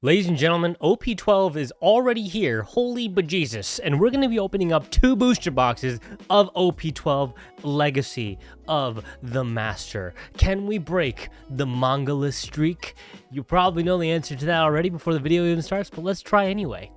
Ladies and gentlemen, OP-12 is already here, holy bejesus, and we're going to be opening up 2 booster boxes of OP-12 Legacy of the Master. Can we break the manga-less streak? You probably know the answer to that already before the video even starts, but let's try anyway.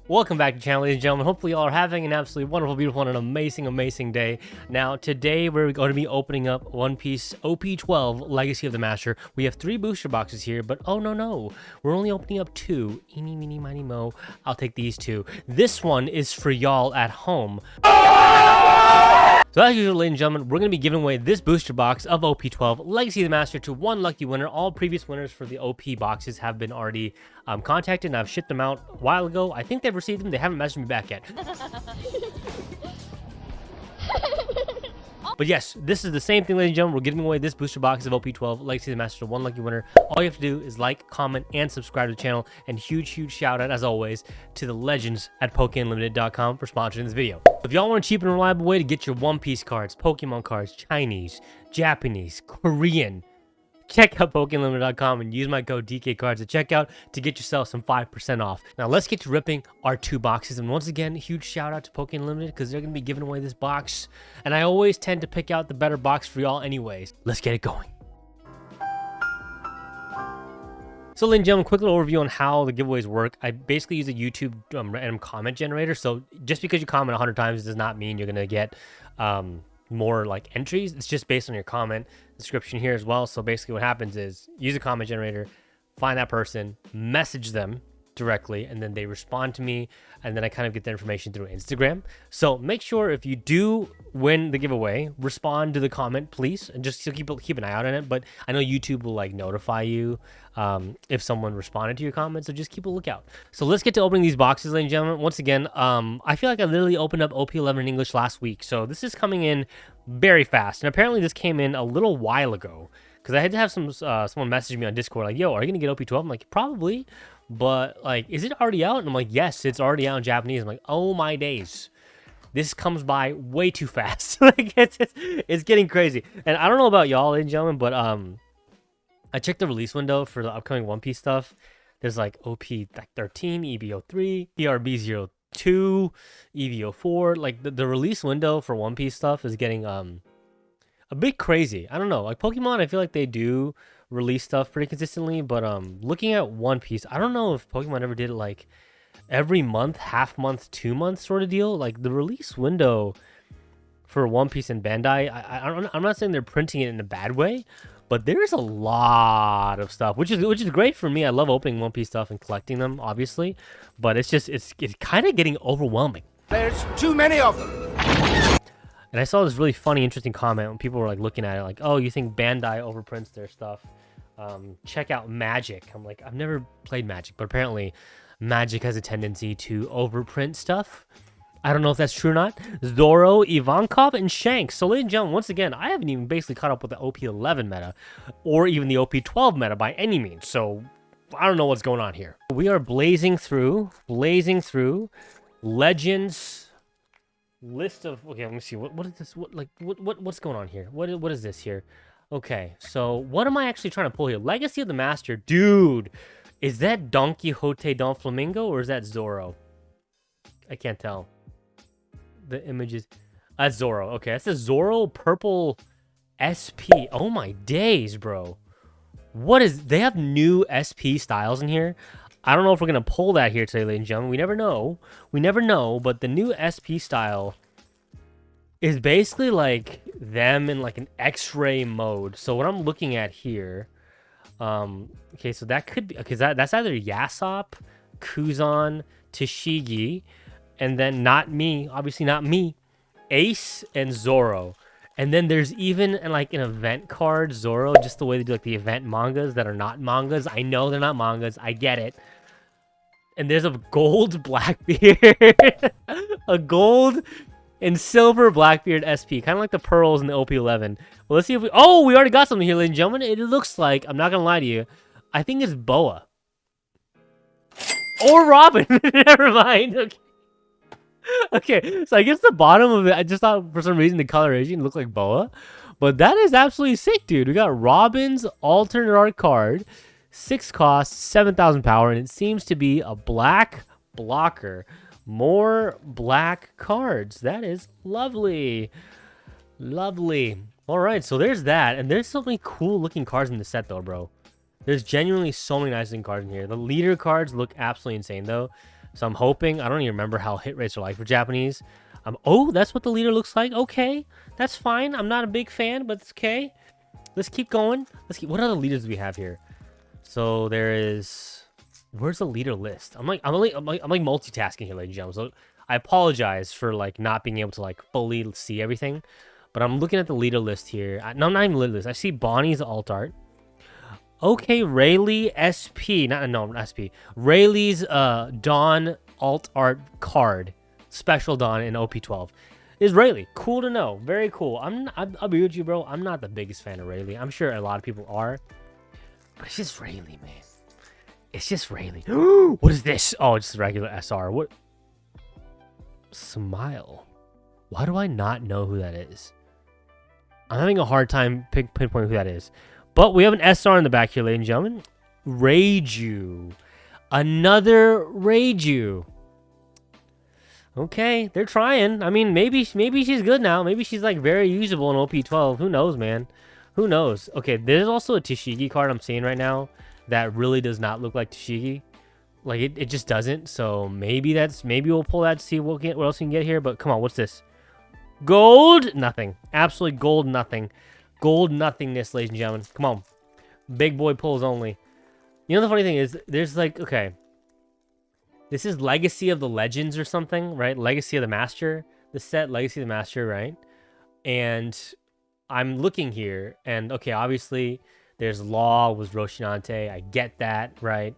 Welcome back to the channel, ladies and gentlemen. Hopefully y'all are having an absolutely wonderful, beautiful, and an amazing day. Now, today we're going to be opening up One Piece OP-12 Legacy of the Master. We have 3 booster boxes here, but oh no. We're only opening up 2. Eeny, meeny, miny, mo. I'll take these 2. This one is for y'all at home. So as usual, ladies and gentlemen, we're going to be giving away this booster box of OP-12 Legacy of the Master to one lucky winner. All previous winners for the OP boxes have been already contacted, and I've shipped them out a while ago. I think they've received them. They haven't messaged me back yet. But yes, this is the same thing, ladies and gentlemen. We're giving away this booster box of OP-12 Legacy of the Master to one lucky winner. All you have to do is like, comment, and subscribe to the channel. And huge shout out, as always, to the legends at POKEUNLIMITED.com for sponsoring this video. If y'all want a cheap and reliable way to get your One Piece cards, Pokemon cards, Chinese, Japanese, Korean, check out POKEUNLIMITED.com and use my code DKCards at checkout to get yourself some 5% off. Now let's get to ripping our 2 boxes. And once again, huge shout out to POKEUNLIMITED because they're going to be giving away this box. And I always tend to pick out the better box for y'all anyways. Let's get it going. So ladies and gentlemen, quick little overview on how the giveaways work. I basically use a YouTube random comment generator. So just because you comment 100 times does not mean you're going to get more like entries. It's just based on your comment description here as well. So basically what happens is use a comment generator, find that person, message them directly, and then they respond to me, and then I kind of get the information through Instagram. So make sure if you do win the giveaway, respond to the comment, please, and just keep an eye out on it. But I know YouTube will like notify you if someone responded to your comment, so just keep a lookout. So let's get to opening these boxes, ladies and gentlemen. Once again, I feel like I literally opened up OP-11 in English last week, so this is coming in very fast. And apparently this came in a little while ago because I had to have someone message me on Discord like, yo, are you gonna get OP-12? I'm like, probably. But like, is it already out? And I'm like, yes, it's already out in Japanese. I'm like, oh my days, this comes by way too fast. Like it's getting crazy. And I don't know about y'all, ladies and gentlemen, but I checked the release window for the upcoming One Piece stuff. There's like OP-13, EVO-3, ERB-02, EVO-4. Like the release window for One Piece stuff is getting a bit crazy. I don't know. Like Pokemon, I feel like they do release stuff pretty consistently, but looking at One Piece, I don't know if Pokemon ever did it like every month, half month, 2 months sort of deal. Like the release window for One Piece and Bandai, I'm not saying they're printing it in a bad way, but there's a lot of stuff, which is great for me. I love opening One Piece stuff and collecting them, obviously, but it's kind of getting overwhelming. There's too many of them. And I saw this really funny, interesting comment when people were like looking at it, like, "Oh, you think Bandai overprints their stuff? Check out Magic." I'm like, I've never played Magic, but apparently Magic has a tendency to overprint stuff. I don't know if that's true or not. Zoro, Ivankov, and Shanks. So, ladies and gentlemen, once again, I haven't even basically caught up with the OP-11 meta or even the OP-12 meta by any means. So, I don't know what's going on here. We are blazing through Legends list of. Okay, let me see. What is this? What's going on here? What is this here? Okay, so what am I actually trying to pull here? Legacy of the Master, dude. Is that Don Quixote Don Flamingo or is that Zoro? I can't tell. The images. That's Zoro. Okay, that's a Zoro purple SP. Oh my days, bro. What is? They have new SP styles in here. I don't know if we're gonna pull that here today, ladies and gentlemen. We never know. We never know. But the new SP style is basically like them in like an X-ray mode. So what I'm looking at here, okay, so that could be, okay, that's either Yasop, Kuzan, Tashigi, and then not me, obviously not me, Ace and Zoro. And then there's even like an event card, Zoro, just the way they do like the event mangas that are not mangas. I know they're not mangas. I get it. And there's a gold Blackbeard, a gold and silver Blackbeard SP, kind of like the pearls in the OP-11. Well, let's see if we already got something here, ladies and gentlemen. It looks like, I'm not gonna lie to you, I think it's Boa or Robin. Never mind. Okay. Okay, so I guess the bottom of it, I just thought for some reason the coloration looked like Boa, But that is absolutely sick, dude. We got Robin's alternate art card, 6 cost, 7,000 power, and it seems to be a black blocker. More black cards. That is lovely. Lovely. All right, so there's that, and there's so many cool looking cards in the set, though, bro. There's genuinely so many nice looking cards in here. The leader cards look absolutely insane, though. So I'm hoping, I don't even remember how hit rates are like for Japanese. Oh, that's what the leader looks like. Okay, that's fine. I'm not a big fan, but it's okay. Let's keep going. What other leaders do we have here? So there is, where's the leader list? I'm like multitasking here, ladies and gentlemen. So I apologize for like not being able to like fully see everything, but I'm looking at the leader list here. No, not even leader list. I see Bonnie's alt art. Okay, Rayleigh SP, not SP. Rayleigh's Dawn alt art card, special Dawn in OP-12 is Rayleigh. Cool to know, very cool. I'll be with you, bro. I'm not the biggest fan of Rayleigh. I'm sure a lot of people are, but it's just Rayleigh, man. It's just Rayleigh. What is this? Oh, it's regular SR. What? Smile. Why do I not know who that is? I'm having a hard time pinpointing who that is. But we have an SR in the back here, ladies and gentlemen. Reiju. Another Reiju. Okay, they're trying. I mean, maybe she's good now. Maybe she's like very usable in OP-12. Who knows, man? Who knows? Okay, there's also a Tashigi card I'm seeing right now that really does not look like Tashigi. Like it just doesn't. So maybe we'll pull that to see what else we can get here. But come on, what's this? Gold? Nothing. Absolutely gold nothing. Gold nothingness, ladies and gentlemen. Come on. Big boy pulls only. You know the funny thing is, there's like, okay. This is Legacy of the Legends or something, right? Legacy of the Master. The set Legacy of the Master, right? And I'm looking here, and okay, obviously, there's Law with Roshinante. I get that, right?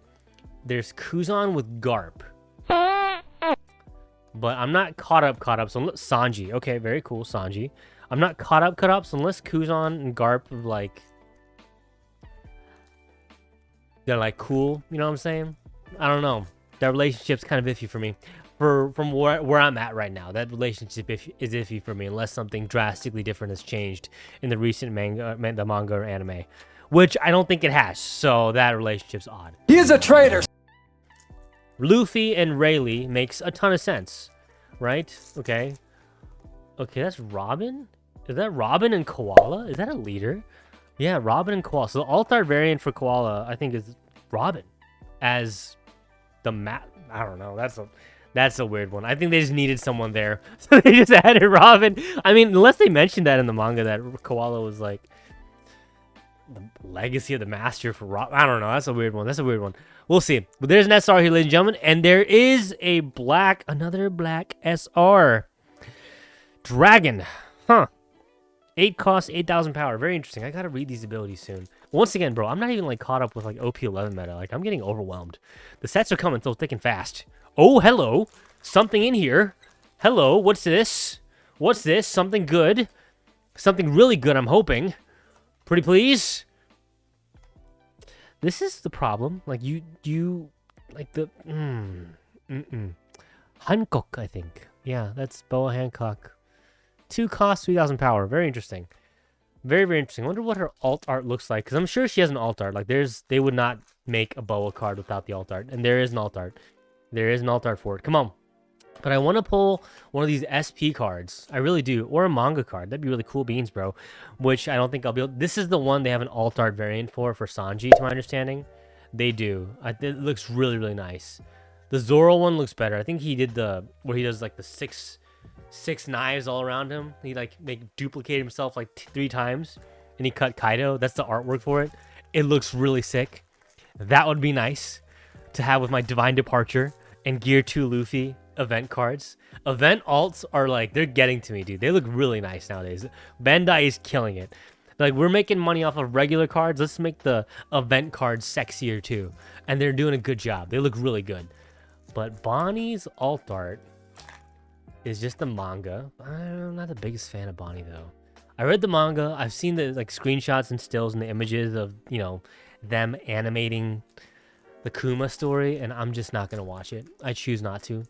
There's Kuzan with Garp. But I'm not caught up. So Sanji. Okay, very cool, Sanji. I'm not caught up, so unless Kuzan and Garp are like, they're like cool, you know what I'm saying? I don't know. That relationship's kind of iffy for me. From where I'm at right now, that relationship is iffy for me unless something drastically different has changed in the recent manga or anime, which I don't think it has. So that relationship's odd. He is a traitor. Luffy and Rayleigh makes a ton of sense, right? Okay, that's Robin. Is that Robin and Koala? Is that a leader? Yeah, Robin and Koala. So the alt art variant for Koala, I think, is Robin as the map. I don't know. That's a weird one. I think they just needed someone there, so they just added Robin. I mean, unless they mentioned that in the manga that Koala was like the legacy of the master for Robin. I don't know. That's a weird one. We'll see. But there's an SR here, ladies and gentlemen, and there is another black SR dragon. Huh. 8 cost, 8,000 power. Very interesting. I gotta read these abilities soon. Once again, bro, I'm not even like caught up with like OP-11 meta. Like, I'm getting overwhelmed. The sets are coming so thick and fast. Oh, hello. Something in here. Hello. What's this? Something good. Something really good, I'm hoping. Pretty please. This is the problem. Like, you like the Hancock, I think. Yeah, that's Boa Hancock. 2 cost, 3,000 power. Very interesting. Very, very interesting. I wonder what her alt art looks like, because I'm sure she has an alt art. Like, they would not make a Boa card without the alt art, and there is an alt art. There is an alt art for it. Come on. But I want to pull one of these SP cards. I really do. Or a manga card. That'd be really cool beans, bro. Which I don't think I'll be able... This is the one they have an alt art variant for Sanji, to my understanding. They do. It looks really, really nice. The Zoro one looks better. I think he did where he does like the six knives all around him. He like duplicate himself like 3 times, and he cut Kaido. That's the artwork for it. It looks really sick. That would be nice to have with my Divine Departure and Gear 2 Luffy event cards. Event alts are like, they're getting to me, dude. They look really nice nowadays. Bandai is killing it. Like, we're making money off of regular cards. Let's make the event cards sexier too. And they're doing a good job. They look really good. But Bonnie's alt art is just the manga. I'm not the biggest fan of Bonnie though. I read the manga. I've seen the like screenshots and stills and the images of, you know, them animating the Kuma story, and I'm just not gonna watch it. I choose not to.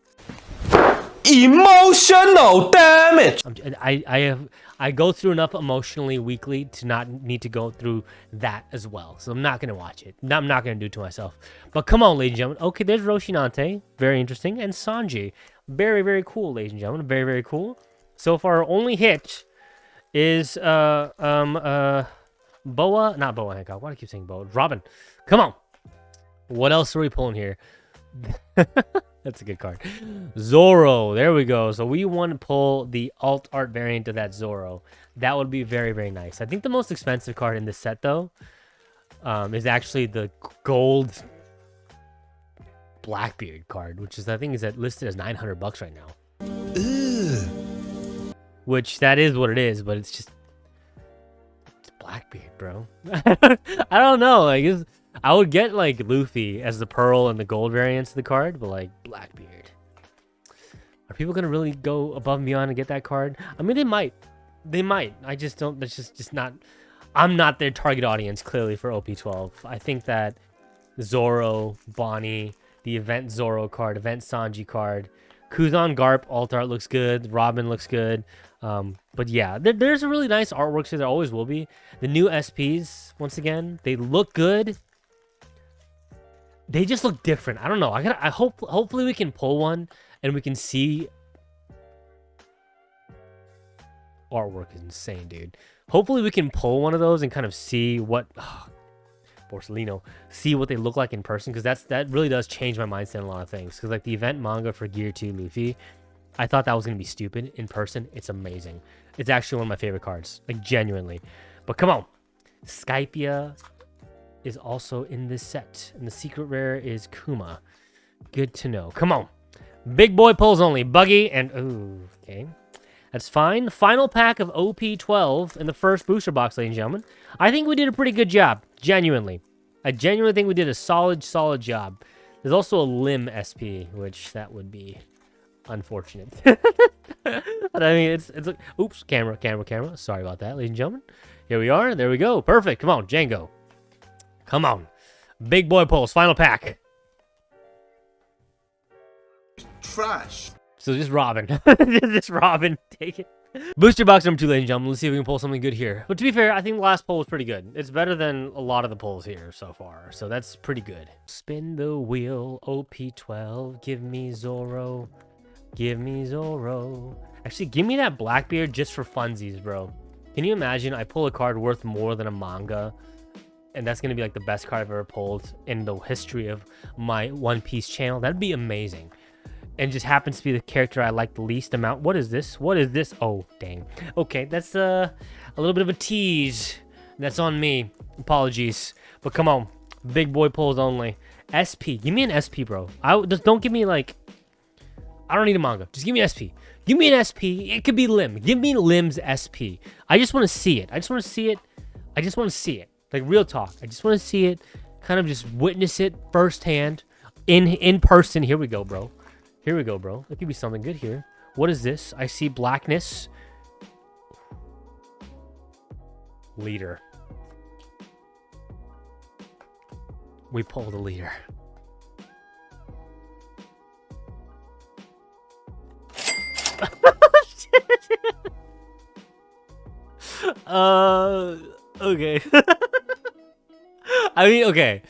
Emotional damage. I go through enough emotionally weekly to not need to go through that as well. So I'm not gonna watch it. I'm not gonna do it to myself. But come on, ladies and gentlemen. Okay, there's Roshinante, very interesting, and Sanji, very very cool, ladies and gentlemen, very very cool. So far, our only hit is Boa, not Boa Hancock. Why do I keep saying Boa? Robin. Come on. What else are we pulling here? That's a good card. Zoro. There we go. So we want to pull the alt art variant of that Zoro. That would be very, very nice. I think the most expensive card in this set, though, is actually the gold Blackbeard card, which is, I think, is listed as $900 right now. Ew. Which that is what it is, but it's Blackbeard, bro. I don't know. Like, I would get like Luffy as the pearl and the gold variants of the card, but like Blackbeard. Are people gonna really go above and beyond and get that card? I mean, they might. They might. I just don't. That's just not. I'm not their target audience clearly for OP-12. I think that Zoro, Bonnie, the event Zoro card, event Sanji card, Kuzan Garp alt art looks good. Robin looks good. But yeah, there's a really nice artwork here. There always will be. The new SPs, once again, they look good. They just look different. I don't know. I hopefully we can pull one and we can see. Artwork is insane, dude. Hopefully we can pull one of those and kind of see what Borsellino, see what they look like in person, because that really does change my mindset on a lot of things. Because like the event manga for Gear 2 Luffy, I thought that was gonna be stupid. In person, it's amazing. It's actually one of my favorite cards, like genuinely. But come on, Skypia is also in this set, and the secret rare is Kuma. Good to know. Come on, big boy pulls only. Buggy and ooh, okay, that's fine. Final pack of OP-12 in the first booster box, ladies and gentlemen. I think we did a pretty good job. Genuinely, I genuinely think we did a solid job. There's also a Lim SP, which that would be unfortunate. But I mean, it's like, oops, camera. Sorry about that, ladies and gentlemen. Here we are. There we go. Perfect. Come on, Django. Come on. Big boy pulls. Final pack. Trash. So just Robin. Just Robin. Take it. Booster box number 2, ladies and gentlemen. Let's see if we can pull something good here. But to be fair, I think the last pull was pretty good. It's better than a lot of the pulls here so far. So that's pretty good. Spin the wheel. OP-12. Give me Zoro. Give me Zoro. Actually, give me that Blackbeard just for funsies, bro. Can you imagine I pull a card worth more than a manga? And that's going to be like the best card I've ever pulled in the history of my One Piece channel. That'd be amazing. And just happens to be the character I like the least amount. What is this? What is this? Oh, dang. Okay, that's a little bit of a tease. That's on me. Apologies. But come on. Big boy pulls only. SP. Give me an SP, bro. Just don't give me like... I don't need a manga. Just give me an SP. Give me an SP. It could be Lim. Give me Lim's SP. I just want to see it. I just want to see it. Like, real talk. I just want to see it. Kind of just witness it firsthand. In person. Here we go, bro. Here we go, bro. There could be something good here. What is this? I see blackness. Leader. We pull the leader. Okay. I mean, okay.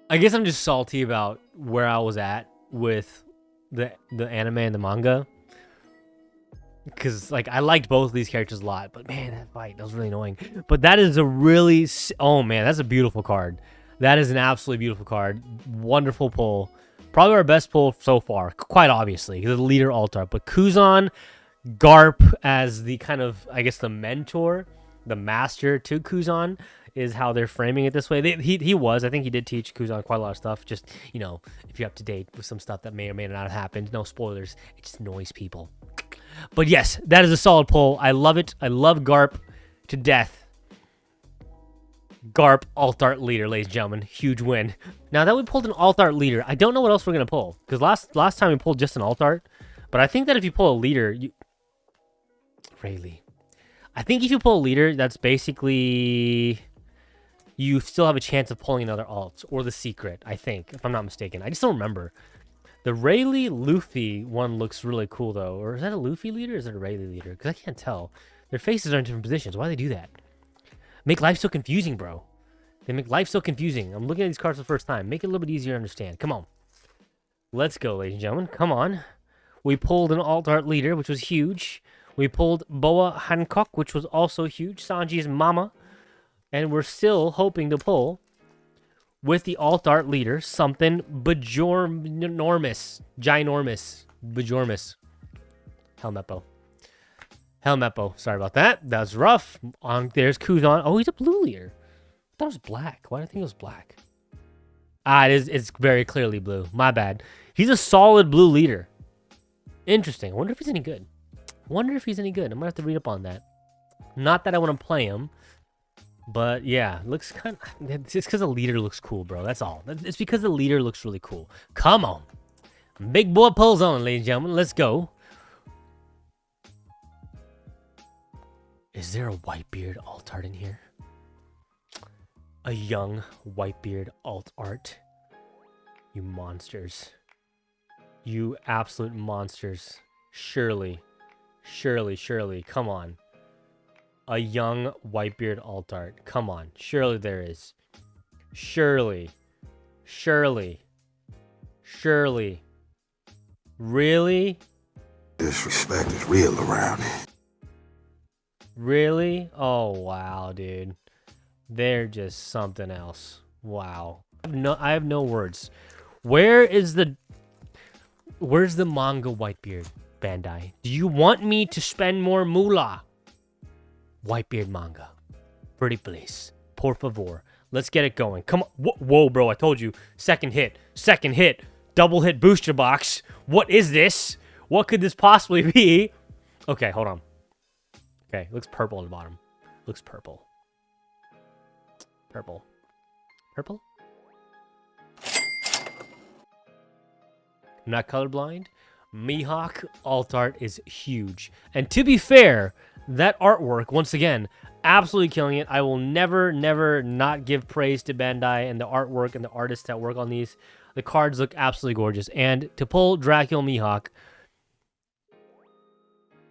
I guess I'm just salty about where I was at with the anime and the manga. Because, like, I liked both of these characters a lot. But, man, that fight, that was really annoying. But that is a really... Oh, man, that's a beautiful card. That is an absolutely beautiful card. Wonderful pull. Probably our best pull so far. Quite obviously. He's the leader altar. But Kuzan, Garp as the kind of, I guess, the mentor, the master to Kuzan is how they're framing it this way. He was. I think he did teach Kuzan quite a lot of stuff. Just, you know, if you're up to date with some stuff that may or may not have happened. No spoilers. It just annoys people. But yes, that is a solid pull. I love it. I love Garp to death. Garp alt art leader, ladies and gentlemen. Huge win. Now that we pulled an alt art leader, I don't know what else we're gonna pull. Because last time we pulled just an alt art. But I think that if you pull a leader, Rayleigh. I think if you pull a leader, that's basically you still have a chance of pulling another alt or the secret, I think, if I'm not mistaken. I just don't remember. The Rayleigh Luffy one looks really cool though. Or is that a Luffy leader or is it a Rayleigh leader? Because I can't tell. Their faces are in different positions. Why do they do that? Make life so confusing, bro. They make life so confusing. I'm looking at these cards for the first time. Make it a little bit easier to understand. Come on. Let's go, ladies and gentlemen. Come on. We pulled an alt art leader, which was huge. We pulled Boa Hancock, which was also huge. Sanji's mama. And we're still hoping to pull, with the alt art leader, something bajormous. Ginormous. Bajormous. Helmeppo. Sorry about that. That was rough. There's Kuzan. Oh, he's a blue leader. I thought it was black. Why did I think it was black? It's very clearly blue. My bad. He's a solid blue leader. Interesting. I wonder if he's any good. I'm going to have to read up on that. Not that I want to play him. But yeah, looks kind of... It's because the leader looks cool, bro. That's all. It's because the leader looks really cool. Come on. Big boy pulls on, ladies and gentlemen. Let's go. Is there a Whitebeard alt art in here? A young Whitebeard alt art. You monsters. You absolute monsters. Surely. Come on. A young Whitebeard alt art. Come on. Surely there is. Surely. Really? Disrespect is real around here. Really? Oh, wow, dude. They're just something else. Wow. I have no words. Where's the manga Whitebeard, Bandai? Do you want me to spend more moolah? Whitebeard manga. Pretty please. Por favor. Let's get it going. Come on. Whoa, bro. I told you. Second hit. Double hit booster box. What is this? What could this possibly be? Okay, hold on. Okay, looks purple on the bottom. Looks purple. Purple. I'm not colorblind. Mihawk alt art is huge. And to be fair, that artwork, once again, absolutely killing it. I will never not give praise to Bandai and the artwork and the artists that work on these. The cards look absolutely gorgeous. And to pull Dracula Mihawk,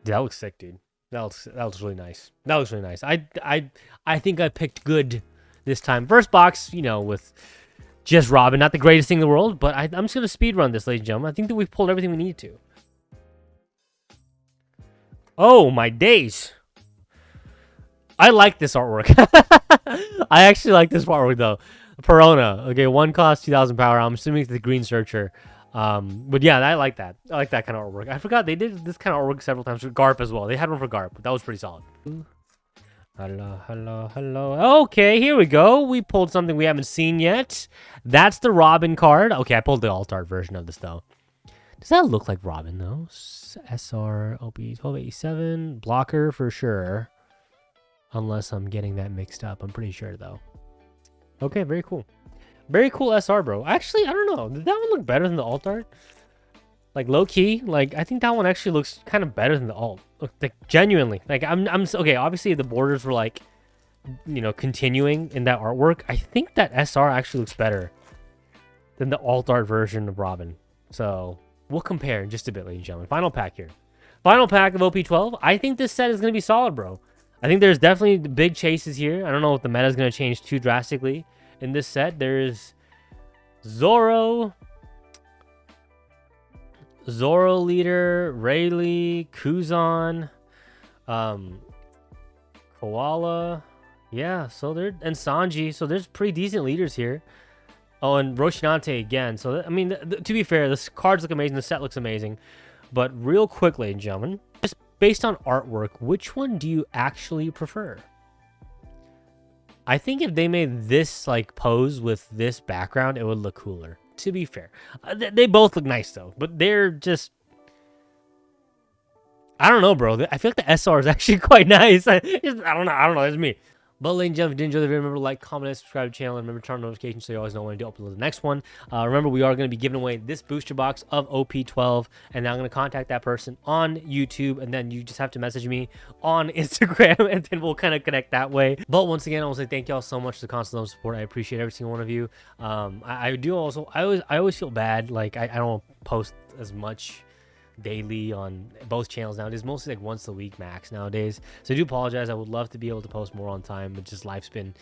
that looks sick, dude. That looks really nice. I think I picked good this time. First box, with just Robin, not the greatest thing in the world, but I'm just going to speed run this, ladies and gentlemen. I think that we've pulled everything we need to. Oh, my days. I like this artwork. I actually like this artwork, though. Perona. Okay, one cost, 2,000 power. I'm assuming it's the Green Searcher. But yeah, I like that. I like that kind of artwork. I forgot they did this kind of artwork several times for Garp as well. They had one for Garp, but that was pretty solid. Hello. Okay, here we go. We pulled something we haven't seen yet. That's the Robin card. Okay, I pulled the alt art version of this, though. Does that look like Robin, though? SR, OP-12 blocker for sure. Unless I'm getting that mixed up. I'm pretty sure, though. Okay, very cool. Very cool SR, bro. Actually, I don't know. Did that one look better than the alt art? Like, low-key, like, I think that one actually looks kind of better than the alt. Like, genuinely. Like, I'm okay, obviously the borders were, like, continuing in that artwork. I think that SR actually looks better than the alt art version of Robin. So, we'll compare in just a bit, ladies and gentlemen. Final pack here. Final pack of OP-12. I think this set is going to be solid, bro. I think there's definitely big chases here. I don't know if the meta is going to change too drastically in this set. There's Zoro leader, Rayleigh, Kuzan, Koala. Yeah, so there, and Sanji. So there's pretty decent leaders here. Oh, and Roshinante again. So, I mean, to be fair, the cards look amazing. The set looks amazing. But real quick, ladies and gentlemen, just based on artwork, which one do you actually prefer? I think if they made this, like, pose with this background, it would look cooler. To be fair. They both look nice, though. But they're just... I don't know, bro. I feel like the SR is actually quite nice. I don't know. It's me. But ladies and gentlemen, if you did enjoy the video, remember to like, comment, and subscribe to the channel. And remember to turn on notifications so you always know when I do upload the next one. Remember, we are going to be giving away this booster box of OP-12. And now I'm going to contact that person on YouTube. And then you just have to message me on Instagram. And then we'll kind of connect that way. But once again, I want to say thank you all so much for the constant love and support. I appreciate every single one of you. I always feel bad. Like, I don't post as much daily on both channels nowadays, mostly like once a week max nowadays, so I do apologize. I would love to be able to post more on time, but just life's been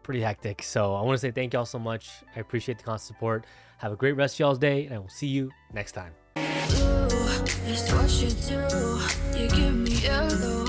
pretty hectic. So I want to say thank y'all so much. I appreciate the constant support. Have a great rest of y'all's day, and I will see you next time. Ooh, it's what you do. You give me yellow.